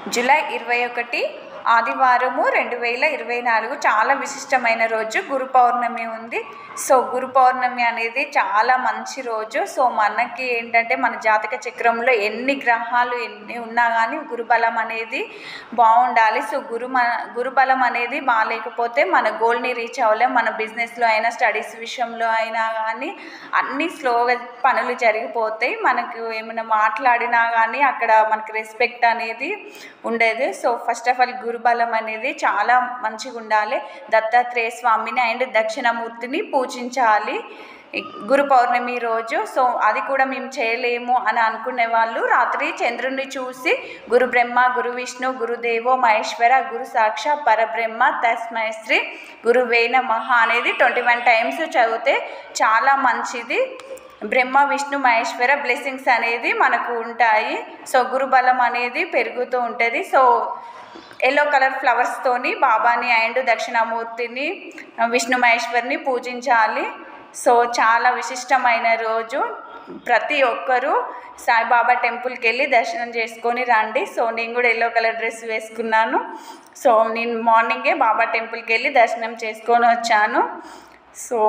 July 21 ఆదివారము 2024 చాలా విశిష్టమైన రోజు. గురు పౌర్ణమి ఉంది. సో గురు పౌర్ణమి అనేది చాలా మంచి రోజు. సో మనకి ఏంటంటే మన జాతక చక్రంలో ఎన్ని గ్రహాలు ఎన్ని ఉన్నా కానీ గురుబలం అనేది బాగుండాలి. సో గురుబలం అనేది బాగాలేకపోతే మన గోల్ని రీచ్ అవ్వలేం. మన బిజినెస్లో అయినా స్టడీస్ విషయంలో అయినా కానీ అన్నీ స్లోగా పనులు జరిగిపోతాయి. మనకు ఏమైనా మాట్లాడినా కానీ అక్కడ మనకి రెస్పెక్ట్ అనేది ఉండేది. సో ఫస్ట్ ఆఫ్ ఆల్ గురుబలం అనేది చాలా మంచిగా ఉండాలి. దత్తాత్రేయ స్వామిని అండ్ దక్షిణామూర్తిని పూజించాలి గురు పౌర్ణమి రోజు. సో అది కూడా మేము చేయలేము అని అనుకునే వాళ్ళు రాత్రి చంద్రుడిని చూసి గురు బ్రహ్మ గురు విష్ణు గురుదేవో మహేశ్వర గురు సాక్షా పరబ్రహ్మ తస్మై శ్రీ గురువే నమః అనేది 21 టైమ్స్ చదివితే చాలా మంచిది. బ్రహ్మ విష్ణు మహేశ్వర బ్లెస్సింగ్స్ అనేది మనకు ఉంటాయి. సో గురుబలం అనేది పెరుగుతూ ఉంటుంది. సో ఎల్లో కలర్ ఫ్లవర్స్తోని బాబాని అండ్ దక్షిణామూర్తిని విష్ణు మహేశ్వరిని పూజించాలి. సో చాలా విశిష్టమైన రోజు. ప్రతి ఒక్కరూ సాయిబాబా టెంపుల్కి వెళ్ళి దర్శనం చేసుకొని రండి. సో నేను కూడా ఎల్లో కలర్ డ్రెస్ వేసుకున్నాను. సో నేను మార్నింగే బాబా టెంపుల్కి వెళ్ళి దర్శనం చేసుకొని వచ్చాను. సో